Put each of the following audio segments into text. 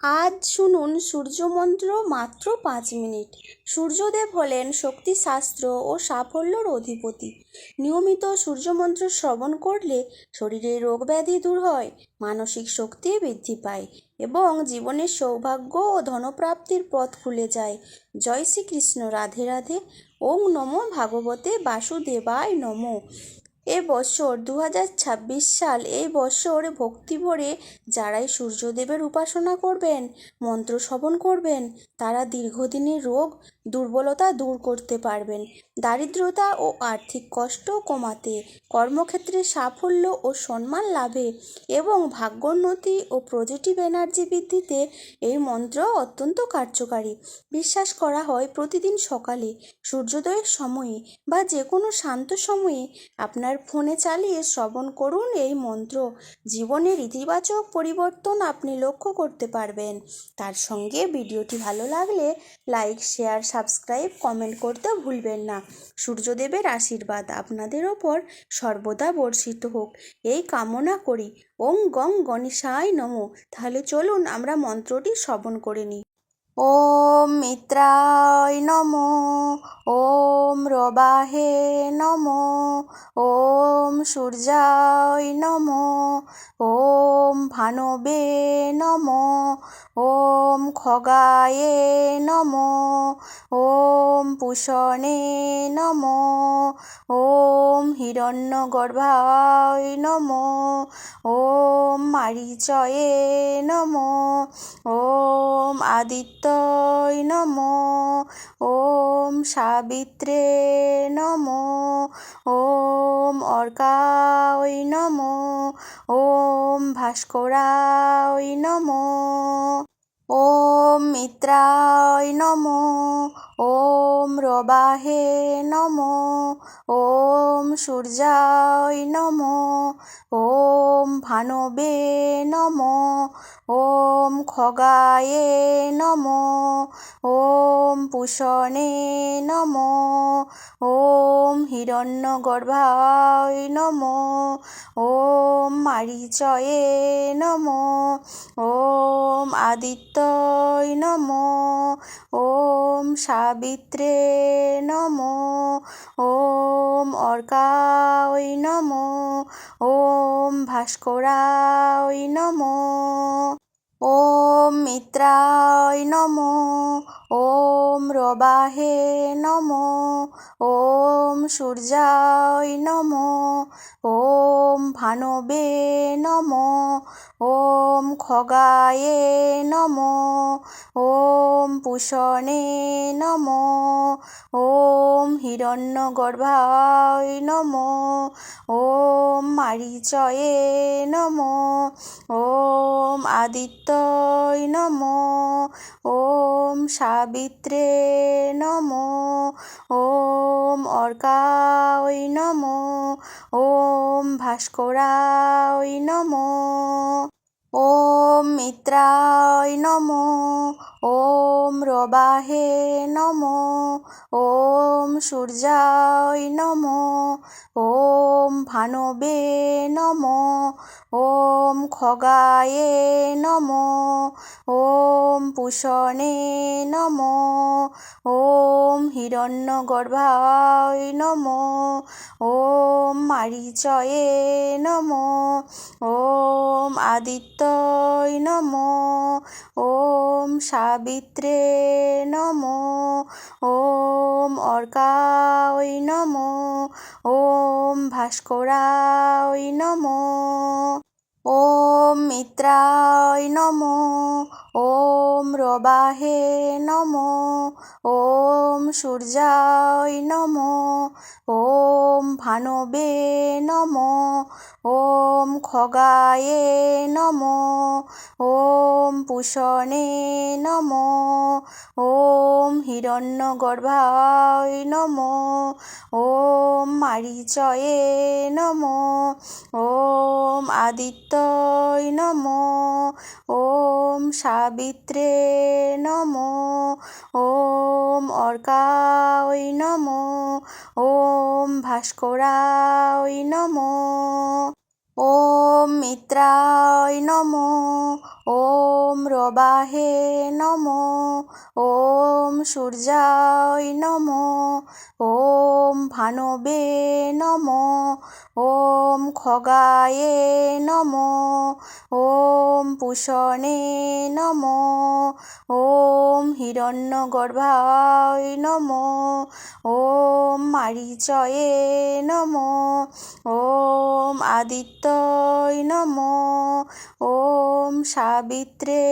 আজ শুনুন সূর্যমন্ত্র মাত্র 5 মিনিট। সূর্যদেব হলেন শক্তিশাস্ত্র ও সাফল্যর অধিপতি। নিয়মিত সূর্যমন্ত্র শ্রবণ করলে শরীরের রোগব্যাধি দূর হয়, মানসিক শক্তি বৃদ্ধি পায় এবং জীবনের সৌভাগ্য ও ধনপ্রাপ্তির পথ খুলে যায়। জয় শ্রীকৃষ্ণ। রাধে রাধে। ওং নমো ভাগবতে বাসুদেবায় নমো। এ বছর 2026 সাল, এই বছর ভক্তি ভরে যারাই সূর্যদেবের উপাসনা করবেন, মন্ত্র শ্রবণ করবেন, তারা দীর্ঘদিনের রোগ দুর্বলতা দূর করতে পারবেন, দারিদ্রতা ও আর্থিক কষ্ট কমাতে, কর্মক্ষেত্রে সাফল্য ও সম্মান লাভে এবং ভাগ্যোন্নতি ও পজিটিভ এনার্জি বৃদ্ধিতে এই মন্ত্র অত্যন্ত কার্যকারী। বিশ্বাস করা হয় প্রতিদিন সকালে সূর্যোদয়ের সময়ে বা যে কোনো শান্ত সময়ে আপনার ফোনে চালিয়ে শ্রবণ করুন এই মন্ত্র। জীবনের ইতিবাচক পরিবর্তন আপনি লক্ষ্য করতে পারবেন। তার সঙ্গে ভিডিওটি ভালো লাগলে লাইক, শেয়ার, সাবস্ক্রাইব, কমেন্ট করতে ভুলবেন না। সূর্যদেবের আশীর্বাদ আপনাদের ওপর সর্বদা বর্ষিত হোক, এই কামনা করি। ওং গং গণেশায় নমঃ। তাহলে চলুন আমরা মন্ত্রটি শ্রবণ করে নিই। ওম মিত্রায় নমঃ। ওম রবাহে নমঃ। ওম সূর্যায় নমঃ। ওম ভানবে নমঃ। ওম খগায়ে নমঃ। ওম পুষণে নমঃ। ওম হিরণ্যগর্ভায় নমঃ। ওম মারীচয়ে নমঃ। ওম আদিত্যয় নমঃ। ওম সাবিত্রে নমঃ। ওম অর্কায় নমঃ। ওম ভাস্করায় নমঃ। ওম মিত্রায় নমঃ। ওম রবাহে নমঃ। ওম সূর্যায় নমঃ। ওম ভানবে নমঃ। ওম খগায়ে নমঃ। ওম পুষণে নমঃ। ওম হিরণ্যগর্ভায় নমঃ। ওম মারীচয়ে নমঃ। ওম আদিত্যয় নমঃ। ওম সাবিত্রে নমঃ। ওম অর্কায় নমঃ। ওম ভাস্করায় নমঃ। ওম মিত্রায় নমঃ। ওম রবাহে নমঃ। ওম সূর্যায় নমঃ। ওম ভানবে নমঃ। ওম খগায়ে নমঃ। ওম পুষণে নমঃ। ওম হিরণ্যগর্ভায় নমঃ। ওম মারীচয়ে নমঃ। ওম আদিত্যয় নমঃ। ওম সাবিত্রে নমঃ। ওম অর্কায় নমঃ। ওম ভাস্করায় নমঃ। ওম মিত্রায় নমঃ। ওম রবাহে নমঃ। ওম সূর্যায় নমঃ। ওম ভানবে নমঃ। ওম খগায়ে নমঃ। ওম পুষণে নমঃ। ওম হিরণ্যগর্ভায় নমঃ। ওম মারীচয়ে নমঃ। ওম আদিত্যয় নমঃ। ওম সাবিত্রে নমঃ। ওম অর্কায় নমঃ। ওম ভাস্করায় নমঃ। ওম মিত্রায় নমঃ। ওম রবাহে নমঃ। ওম সূর্যায় নমঃ। ওম ভানবে নমঃ। ওম খগায়ে নমঃ। ওম পুষণে নমঃ। ওম হিরণ্যগর্ভায় নমঃ। ওম মারীচয়ে নমঃ। ওম আদিত্যয় নমঃ। ওম সাবিত্রে নমঃ। ওম অর্কায় নমঃ। ওম ভাস্করায় নমঃ। ওম মিত্রায় নমঃ। ওম রবাহে নমো। ওম সূর্যায় নমো। ওম ভানবে নমো। ওম খগায়ে নমো। ওম পুষণে নমো। ওম হিরণ্যগর্ভায় নমো। ওম মারীচয়ে নমো। ওম আদিত্যয় নমো। ওম সাবিত্রে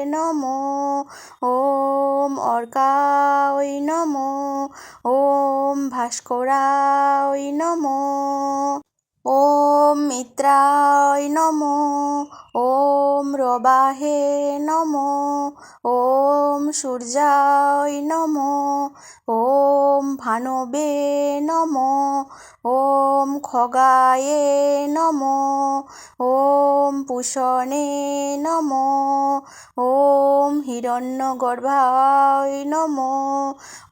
নমো। ওম অর্কায় নমো। ওম ভাস্করায় নমো। ওম মিত্রায় নমো। ওম রবাহে নমো। ওম সূর্যায় নমো। ওম ভানবে নমো। ওম খগায়ে নমো। ওম পুষণে নমো। ওম হিরণ্যগর্ভায় নমো।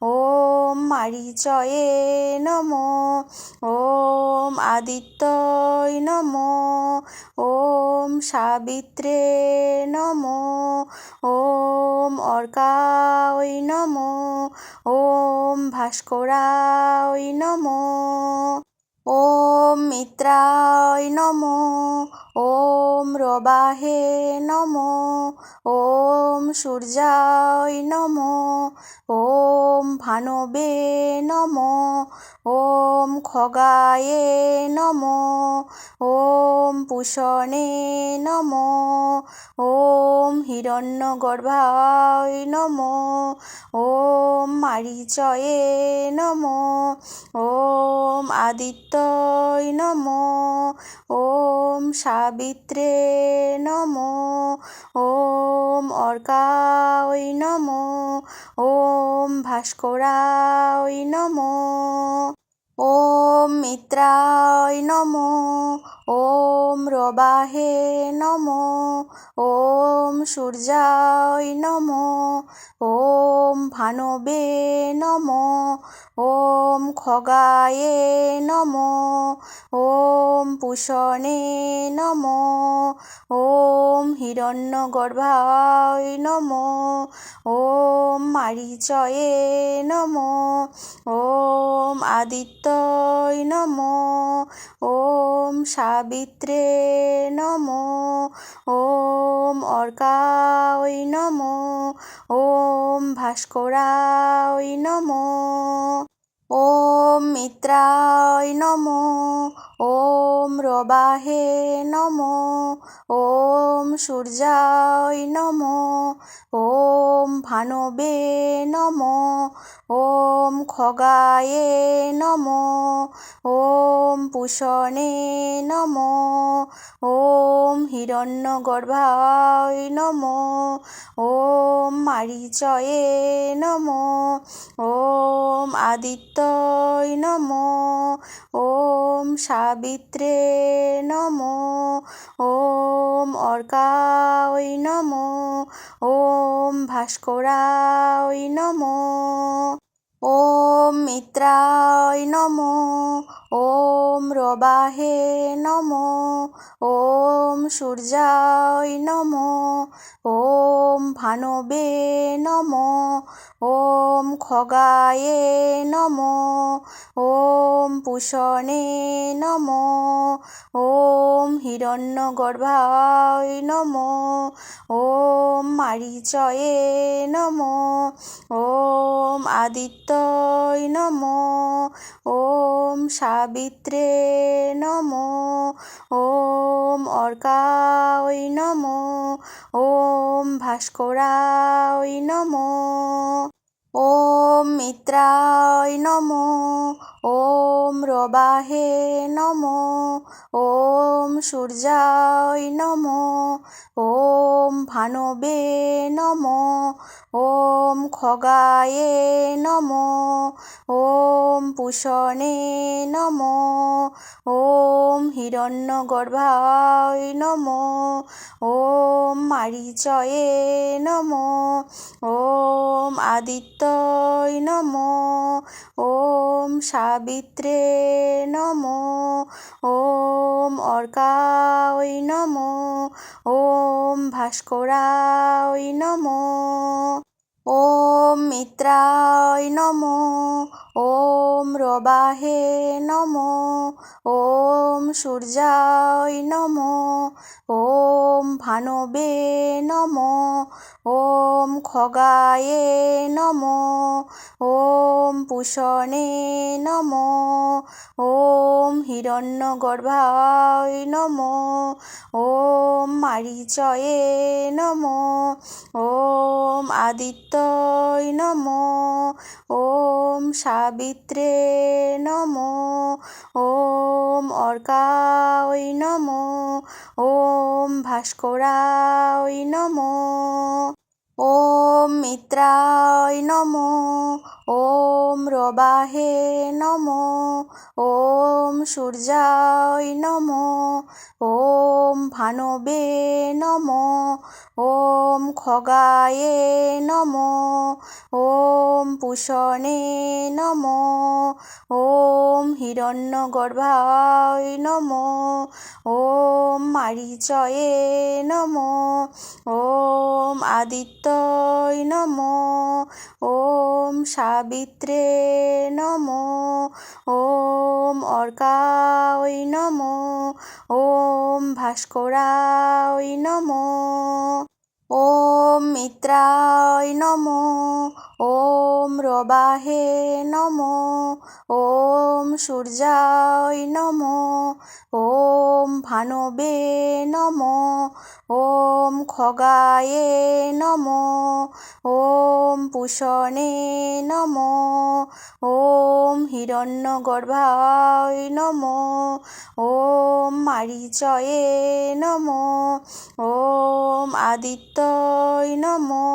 ওম মারীচয়ে নমো। ওম আদিত্যয় নমো। ওম সাবিত্রে নমো। ওম অর্কায় নমো। ওম ভাস্করায় নমো। ওম মিত্রায় নমো। ওম রবাহে নমো। ওম সূর্যায় নমো। ওম ভানবে নমো। ওম খগায়ে নমো। ওম পুষণে নমো। ওম হিরণ্যগর্ভায় নমো। ওম মারীচয়ে নমো। ওম আদিত্যয় নমো। ওম সাবিত্রে নমো। ওম অর্কায় নমো। ওম ভাস্করায় নমো। ওম মিত্রায় নমো। ওম রবাহে নমো। ওম সূর্যায় নমো। ওম ভানবে নমো। ওম খগায়ে নমো। ওম পুষণে নমো। ওম হিরণ্যগর্ভায় নমো। ওম মারীচয়ে নমো। ওম আদিত্যয় নমো। ওম সাবিত্রে নমো। ওম অর্কায় নমো। ওম ভাস্করায় নমো। ওম মিত্রায় নমো। ওম রবাহে নমো। ওম সূর্যায় নমো। ওম ভানবে নমো। ওম খগায়ে নমো। ওম পুষণে নমো। ওম হিরণ্যগর্ভায় নমো। ওম মারীচয়ে নমো। ওম আদিত্যয় নমো। ওম সাবিত্রে নমো। ওম অর্কায় নমো। ওম ভাস্করায় নমো। ওম মিত্রায় নমো। ওম রবাহে নমো। ওম সূর্যায় নমো। ওম ভানবে নমো। ওম খগায়ে নমো। ওম পুষণে নমো। ওম হিরণ্যগর্ভায় নমো। ওম মারীচয়ে নমো। ওম আদিত্যয় নমো। ওম সাবিত্রে নমো। ওম অর্কায় নমো। ওম ভাস্করায় নমো। ওম মিত্রায় নমো। ওম রবাহে নমো। ওম সূর্যায় নমো। ওম ভানবে নমো। ওম খগায়ে নমো। ওম পুষণে নমো। ওম হিরণ্যগর্ভায় নমো। ওম মারীচয়ে নমো। ওম আদিত্যয় নমো। ওম সাবিত্রে নমো। ওম অর্কায় নমো। ওম ভাস্করায় নমো। ওম মিত্রায় নমো। ওম রবাহে নমো। ওম সূর্যায় নমো। ওম ভানবে নমো। ওম খগায়ে নমো। ওম পুষণে নমো। ওম হিরণ্যগর্ভায় নমো। ওম মারীচয়ে নমো। ওম আদিত্যয় নমো। ওম সাবিত্রে নমো। ওম অর্কায় নমো। ওম ভাস্করায় নমো। ওম মিত্রায় নমো। ওম রবাহে নমো। ওম সূর্যায় নমো। ওম ভানবে নমো। ওম খগায়ে নমো। ওম পুষণে নমো। ওম হিরণ্যগর্ভায় নমো। ওম মারীচয়ে নমো। ওম আদিত্যয় নমো। ওম সাবিত্রে নমো। ওম অর্কায় নমো। ওম ভাস্করায় নমো। ওম মিত্রায় নমো। ওম রবাহে নমো। ওম সূর্যায় নমো। ওম ভানবে নমো। ওম খগায়ে নমো। ওম পুষণে নমো। ওম হিরণ্যগর্ভায় নমো। ওম মারীচয়ে নমো। ওম আদিত্যয় নমো।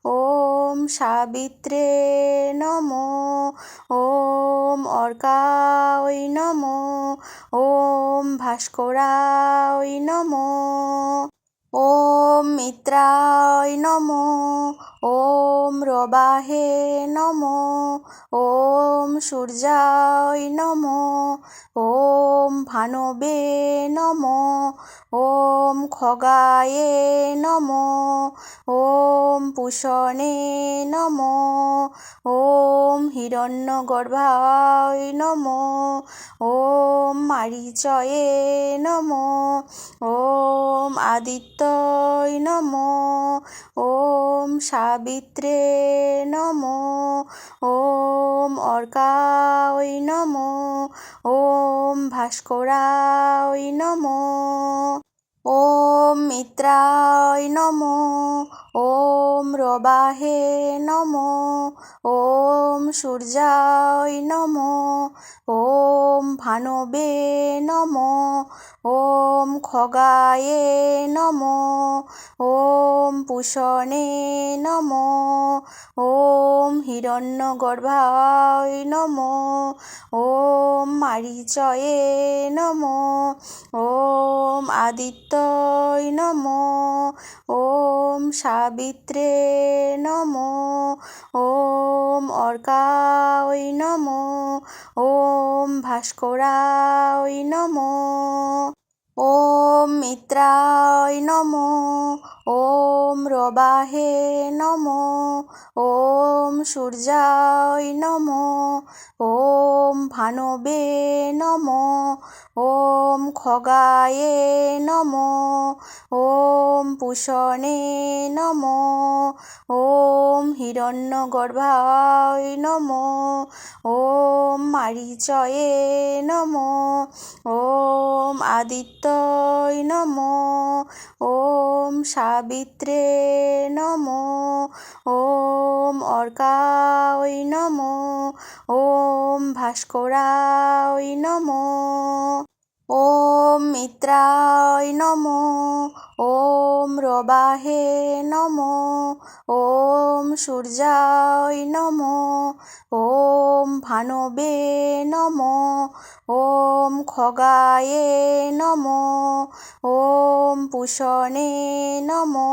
ওম সাবিত্রে নমো। ওম অর্কায় নমো। ওম ভাস্করায় নমো। ওম মিত্রায় নমো। ওম রবাহে নমো। ওম সূর্যায় নমো। ওম ভানবে নমো। ওম খগায়ে নমো। ওম পুষণে নমো। ওম হিরণ্যগর্ভায় নমো। ওম মারীচয়ে নমো। ওম আদিত্যয় নমো। ওম সাবিত্রে নমো। ওম অর্কায় নমো। ওম ভাস্করায় নমো। ওম মিত্রায় নমো। ওম রবাহে নমো। ওম সূর্যায় নমো। ওম ভানবে নমো। ওম খগায়ে নমো। ওম পুষণে নমো। ওম হিরণ্যগর্ভায় নমো। ওম মারীচয়ে নমো। ওম আদিত্যয় নমো। ওম সাবিত্রে নমো। ওম অর্কায় নমো। ওম ভাস্করায় নমো। ওম মিত্রায় নমো। ওম রবাহে নমো। ওম সূর্যায় নমো। ওম ভানবে নমো। ওম খগায়ে নমো। ওম পুষণে নমো। ওম হিরণ্যগর্ভায় নমো। ওম মারীচয়ে নমো। ওম আদিত্যয় নমো। ওম সাবিত্রে নমো। ওম অর্কায় নমো। ওম ভাস্করায় নমো। ওম মিত্রায় নমো। ওম রবাহে নমো। ওম সূর্যায় নমো। ওম ভানবে নমো। ওম খগায়ে নমো। ওম পুষণে নমো।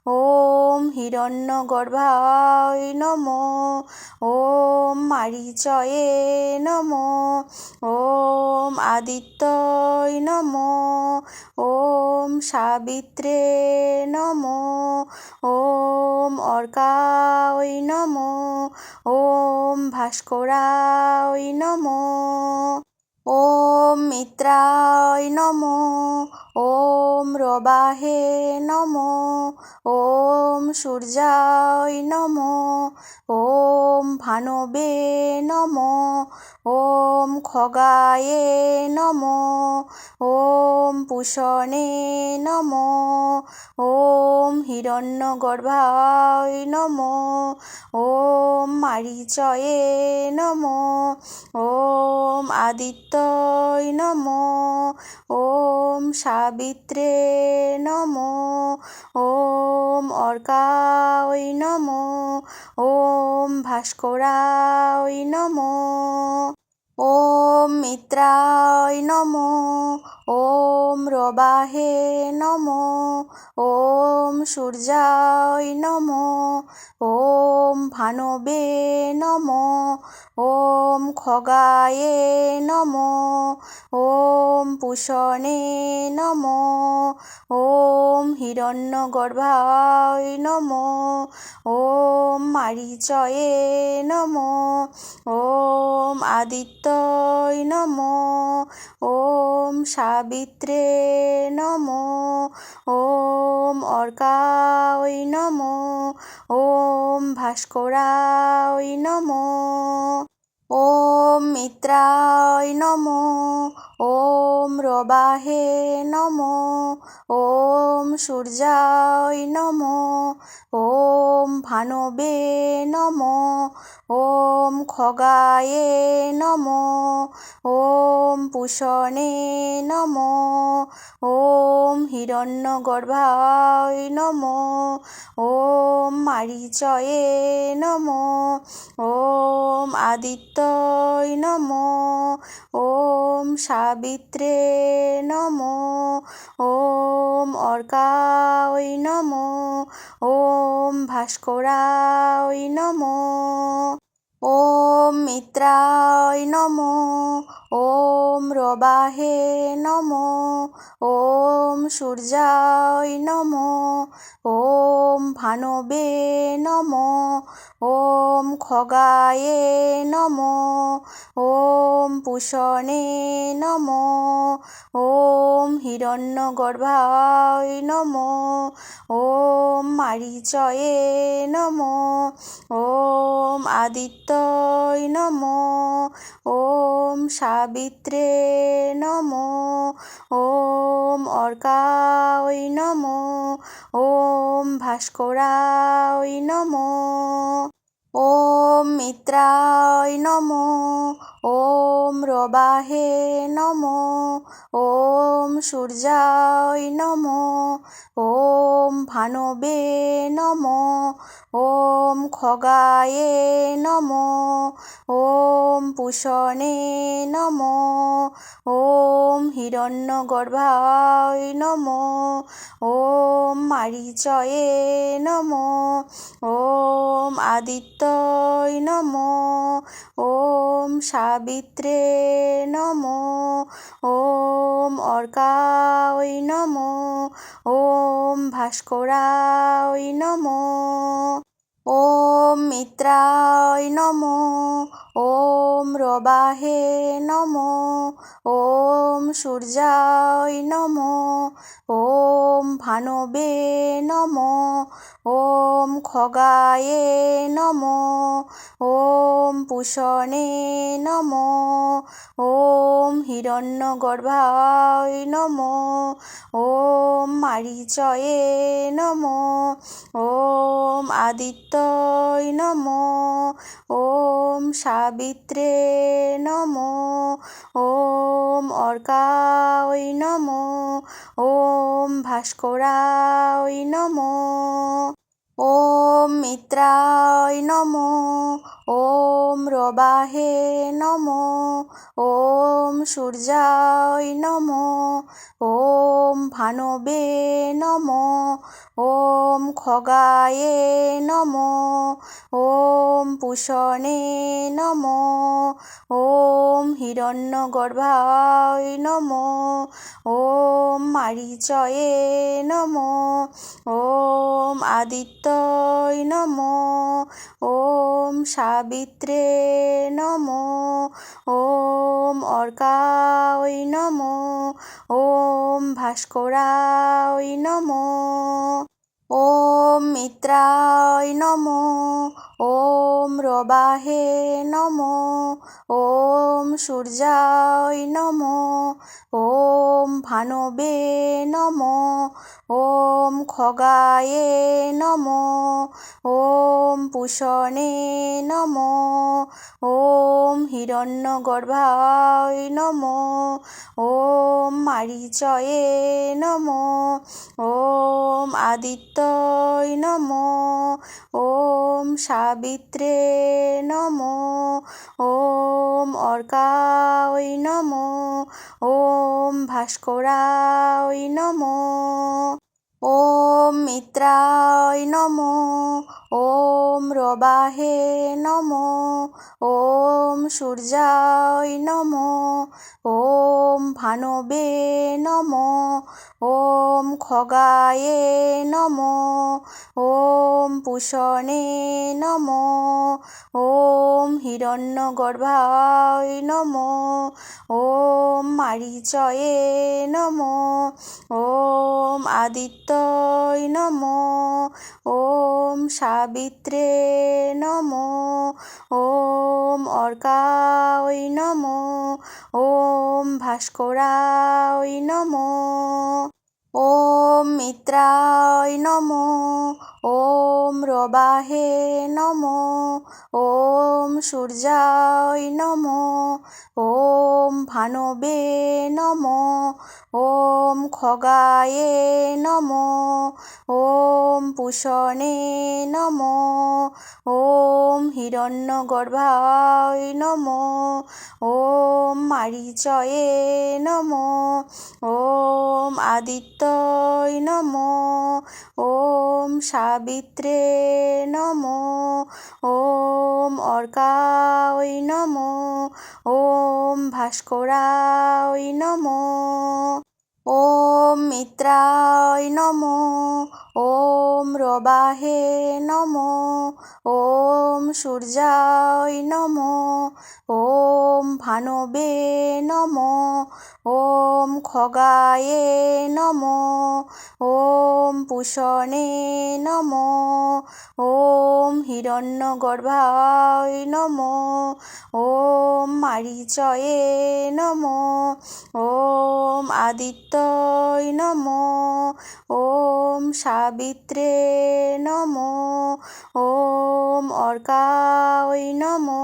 ওম ॐ हिरण्यगर्भाय नमः ॐ मारीचये नमः ॐ आदित्याय नमः ॐ सावित्रे नमः ॐ अर्काय नमः ॐ भास्कराय नमः ॐ मित्राय नमः ॐ रवाहे नमः ॐ सूर्याय नमः ॐ भानवे नमः ॐ खगाये नमः ॐ पूषणे नमः ॐ हिरण्यगर्भाय नमः ॐ मारीचये नमः ॐ आदित्याय नमः ॐ सावित्रे नमः ॐ अर्काय नमः ॐ भास्कराय नमः ॐ मित्राय नमः ॐ रवाहे नमः ॐ सूर्याय नमः ॐ भानवे नमः ॐ खगाये नमः ॐ पूषणे नमः ॐ हिरण्यगर्भाय नमः ॐ मारीचये नमः ॐ आदित्याय नमः ॐ सावित्रे नमः ॐ अर्काय नमः ॐ भास्कराय नमः ॐ मित्राय नमः ॐ रवाहे नमः ॐ सूर्याय नमः ॐ भानवे नमः ॐ खगाये नमः ॐ पूषणे नमः ॐ हिरण्यगर्भाय नमः ॐ मारीचये नमः ॐ आदित्याय नमः ॐ सावित्रे नमः ॐ अर्काय नमः ॐ भास्कराय नमः ॐ मित्राय नमः ॐ रवाहे नमः ॐ सूर्याय नमः ॐ भानवे नमः ॐ खगाये नमः ॐ पूषणे नमः ॐ हिरण्यगर्भाय नमः ॐ मारीचये नमः ॐ आदित्याय नमः ॐ सावित्रे नमः ॐ अर्काय नमः ॐ भास्कराय नमः ॐ मित्राय नमः ॐ रवाहे नमः ॐ सूर्याय नमः ॐ भानवे नमः ॐ खगाये नमः ॐ पूषणे नमः ॐ हिरण्यगर्भाय नमः ॐ मारीचये नमः ॐ आदित्याय नमः ॐ सावित्रे नमः ॐ अर्काय नमः ॐ भास्कराय नमः ॐ मित्राय नमः ॐ रवाहे नमः ॐ सूर्याय नमः ॐ भानवे नमः ॐ खगाये नमः ॐ पूषणे नमः ॐ हिरण्यगर्भाय नमः ॐ मारीचये नमः ॐ आदित्याय नमः ॐ सावित्रे नमः ॐ अर्काय नमः ॐ भास्कराय नमः ॐ मित्राय नमः ॐ रवाहे नमः ॐ सूर्याय नमः ॐ भानवे नमो ॐ खगाये नमो ॐ पूषणे नमो ॐ हिरण्यगर्भाय नमो ॐ मारीचये नमो ॐ आदित्याय नमो ॐ सावित्रे नमो ॐ अर्काय नमो ॐ भास्कराय नमो ॐ मित्राय नमो ॐ रवाहे नमो ॐ सूर्याय नमो ॐ भानवे नमो ॐ खगाये नमो ॐ पूषणे नमो ॐ हिरण्यगर्भाय नमो ॐ मारीचये नमो ॐ आदित्याय नमो ॐ सावित्रे नमो ॐ अर्काय नमो ॐ भास्कराय नमो ॐ मित्राय नमो ॐ रवाहे नमो ॐ सूर्याय नमो ॐ भानवे नमो ॐ खगाये नमो ॐ पूषणे नमो ॐ हिरण्यगर्भाय नमो ॐ मारीचये नमो ॐ आदित्याय नमो ॐ सावित्रे नमो ॐ अर्काय नमो ॐ भास्कराय नमो ॐ मित्राय नमो ॐ रवाहे नमो ॐ सूर्याय नमो ॐ भानवे नमो ॐ खगाये नमो ॐ पूषणे नमो ॐ हिरण्यगर्भाय नमो ॐ मारीचये नमो ॐ आदित्याय नमो ॐ सावित्रे नमो ॐ अर्काय नमो ॐ भास्कराय नमो ॐ मित्राय नमो ॐ रवाहे नमो ॐ सूर्याय नमो ॐ भानवे नमो ॐ खगाये नमो ॐ पूषणे नमो ॐ हिरण्यगर्भाय नमो ॐ मारीचये नमो ॐ आदित्याय नमो ॐ सावित्रे नमो ॐ अर्काय नमो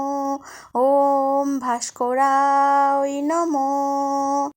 ॐ भास्कराय नमो